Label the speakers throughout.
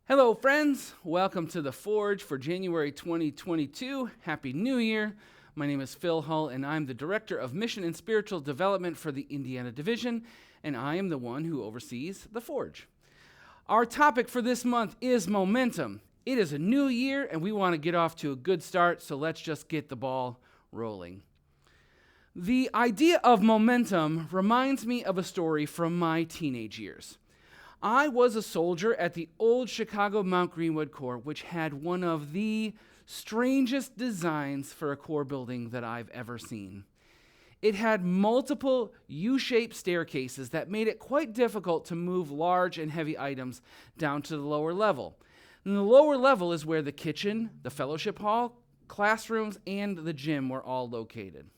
Speaker 1: Hello, friends. Welcome to The Forge for January 2022. Happy New Year. My name is Phil Hull, and I'm the Director of Mission and Spiritual Development for the Indiana Division, and I am the one who oversees The Forge. Our topic for this month is momentum. It is a new year, and we want to get off to a good start, so let's just get the ball rolling. The idea of momentum reminds me of a story from my teenage years. I was a soldier at the old Chicago Mount Greenwood Corps, which had one of the strangest designs for a corps building that I've ever seen. It had multiple U-shaped staircases that made it quite difficult to move large and heavy items down to the lower level. And the lower level is where the kitchen, the fellowship hall, classrooms, and the gym were all located.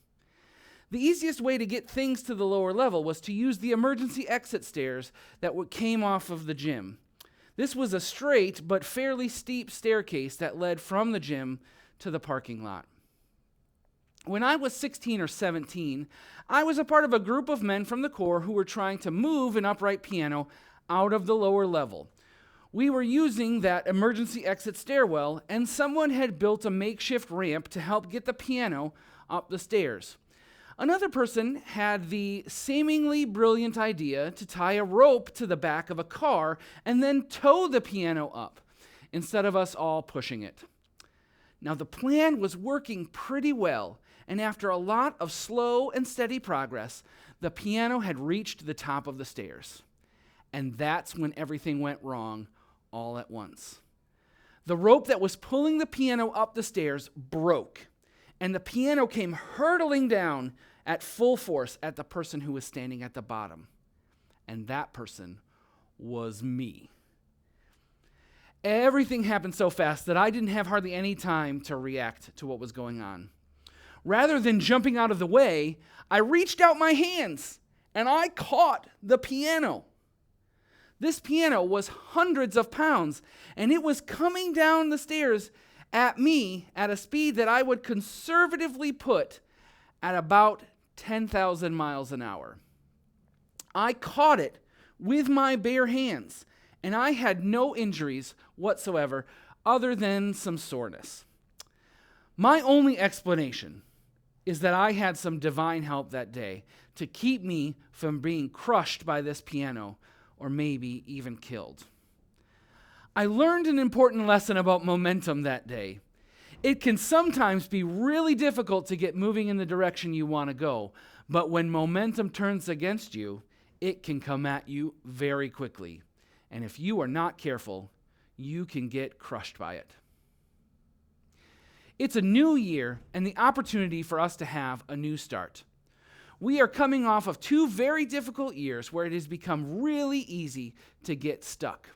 Speaker 1: The easiest way to get things to the lower level was to use the emergency exit stairs that came off of the gym. This was a straight but fairly steep staircase that led from the gym to the parking lot. When I was 16 or 17, I was a part of a group of men from the Corps who were trying to move an upright piano out of the lower level. We were using that emergency exit stairwell, and someone had built a makeshift ramp to help get the piano up the stairs. Another person had the seemingly brilliant idea to tie a rope to the back of a car and then tow the piano up, instead of us all pushing it. Now, the plan was working pretty well, and after a lot of slow and steady progress, the piano had reached the top of the stairs. And that's when everything went wrong all at once. The rope that was pulling the piano up the stairs broke, and the piano came hurtling down at full force at the person who was standing at the bottom. And that person was me. Everything happened so fast that I didn't have hardly any time to react to what was going on. Rather than jumping out of the way, I reached out my hands and I caught the piano. This piano was hundreds of pounds, and it was coming down the stairs at me at a speed that I would conservatively put at about 10,000 miles an hour. I caught it with my bare hands, and I had no injuries whatsoever other than some soreness. My only explanation is that I had some divine help that day to keep me from being crushed by this piano or maybe even killed. I learned an important lesson about momentum that day. It can sometimes be really difficult to get moving in the direction you want to go, but when momentum turns against you, it can come at you very quickly. And if you are not careful, you can get crushed by it. It's a new year and the opportunity for us to have a new start. We are coming off of 2 very difficult years where it has become really easy to get stuck.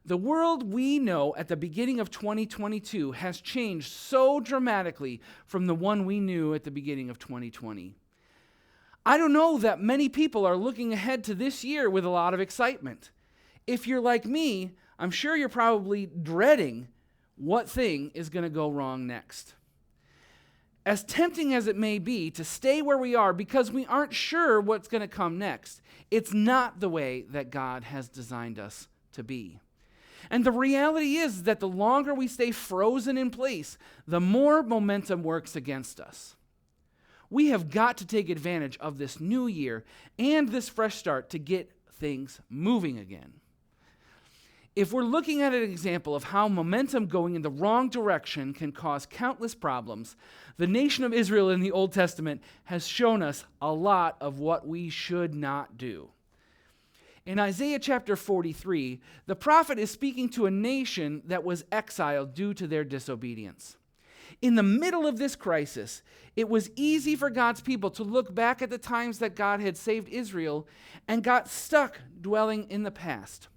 Speaker 1: The world we know at the beginning of 2022 has changed so dramatically from the one we knew at the beginning of 2020. I don't know that many people are looking ahead to this year with a lot of excitement. If you're like me, I'm sure you're probably dreading what thing is going to go wrong next. As tempting as it may be to stay where we are because we aren't sure what's going to come next, it's not the way that God has designed us to be. And the reality is that the longer we stay frozen in place, the more momentum works against us. We have got to take advantage of this new year and this fresh start to get things moving again. If we're looking at an example of how momentum going in the wrong direction can cause countless problems, the nation of Israel in the Old Testament has shown us a lot of what we should not do. In Isaiah chapter 43, the prophet is speaking to a nation that was exiled due to their disobedience. In the middle of this crisis, it was easy for God's people to look back at the times that God had saved Israel and got stuck dwelling in the past.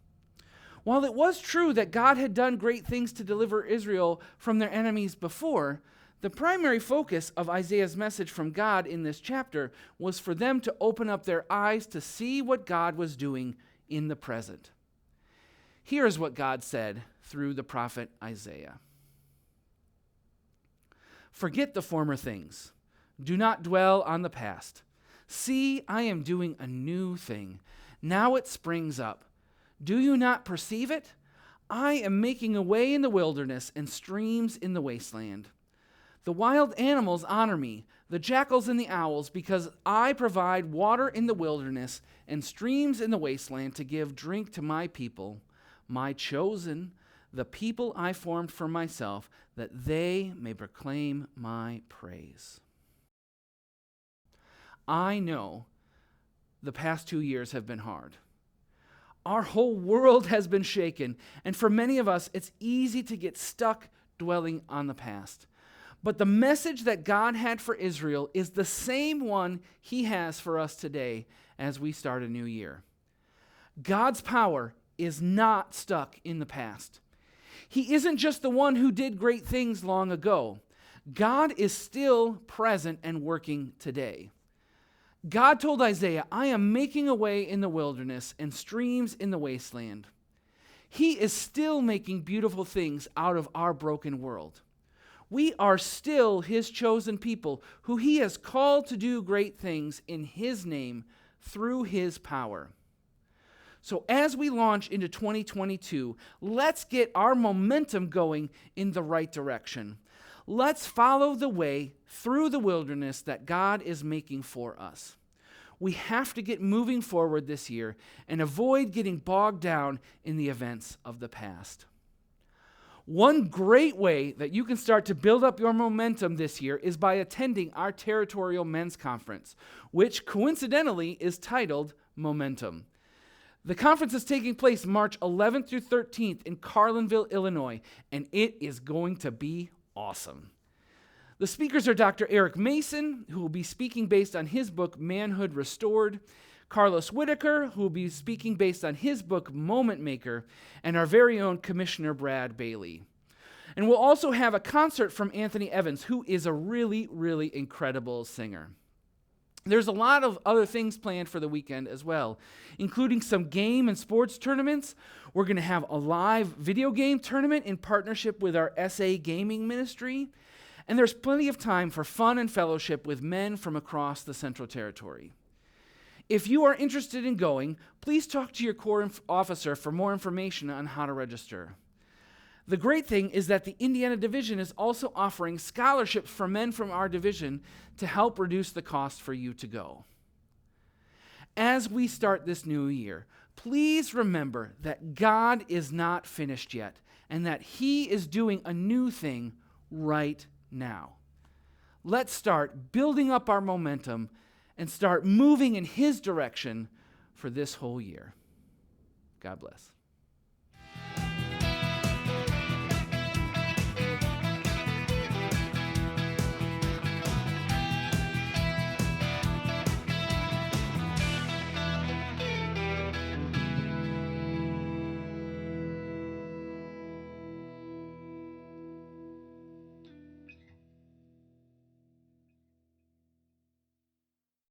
Speaker 1: While it was true that God had done great things to deliver Israel from their enemies before, the primary focus of Isaiah's message from God in this chapter was for them to open up their eyes to see what God was doing in the present. Here's what God said through the prophet Isaiah. Forget the former things. Do not dwell on the past. See, I am doing a new thing. Now it springs up. Do you not perceive it? I am making a way in the wilderness and streams in the wasteland. The wild animals honor me, the jackals and the owls, because I provide water in the wilderness and streams in the wasteland to give drink to my people, my chosen, the people I formed for myself, that they may proclaim my praise. I know the past 2 years have been hard. Our whole world has been shaken, and for many of us, it's easy to get stuck dwelling on the past. But the message that God had for Israel is the same one he has for us today as we start a new year. God's power is not stuck in the past. He isn't just the one who did great things long ago. God is still present and working today. God told Isaiah, I am making a way in the wilderness and streams in the wasteland. He is still making beautiful things out of our broken world. We are still his chosen people who he has called to do great things in his name through his power. So as we launch into 2022, let's get our momentum going in the right direction. Let's follow the way through the wilderness that God is making for us. We have to get moving forward this year and avoid getting bogged down in the events of the past. One great way that you can start to build up your momentum this year is by attending our Territorial Men's Conference, which coincidentally is titled Momentum. The conference is taking place March 11th through 13th in Carlinville, Illinois, and it is going to be awesome. The speakers are Dr. Eric Mason, who will be speaking based on his book, Manhood Restored, Carlos Whitaker, who will be speaking based on his book, Moment Maker, and our very own Commissioner Brad Bailey. And we'll also have a concert from Anthony Evans, who is a really, really incredible singer. There's a lot of other things planned for the weekend as well, including some game and sports tournaments. We're going to have a live video game tournament in partnership with our SA Gaming Ministry. And there's plenty of time for fun and fellowship with men from across the Central Territory. If you are interested in going, please talk to your Corps officer for more information on how to register. The great thing is that the Indiana Division is also offering scholarships for men from our division to help reduce the cost for you to go. As we start this new year, please remember that God is not finished yet and that he is doing a new thing right now. Let's start building up our momentum and start moving in his direction for this whole year. God bless.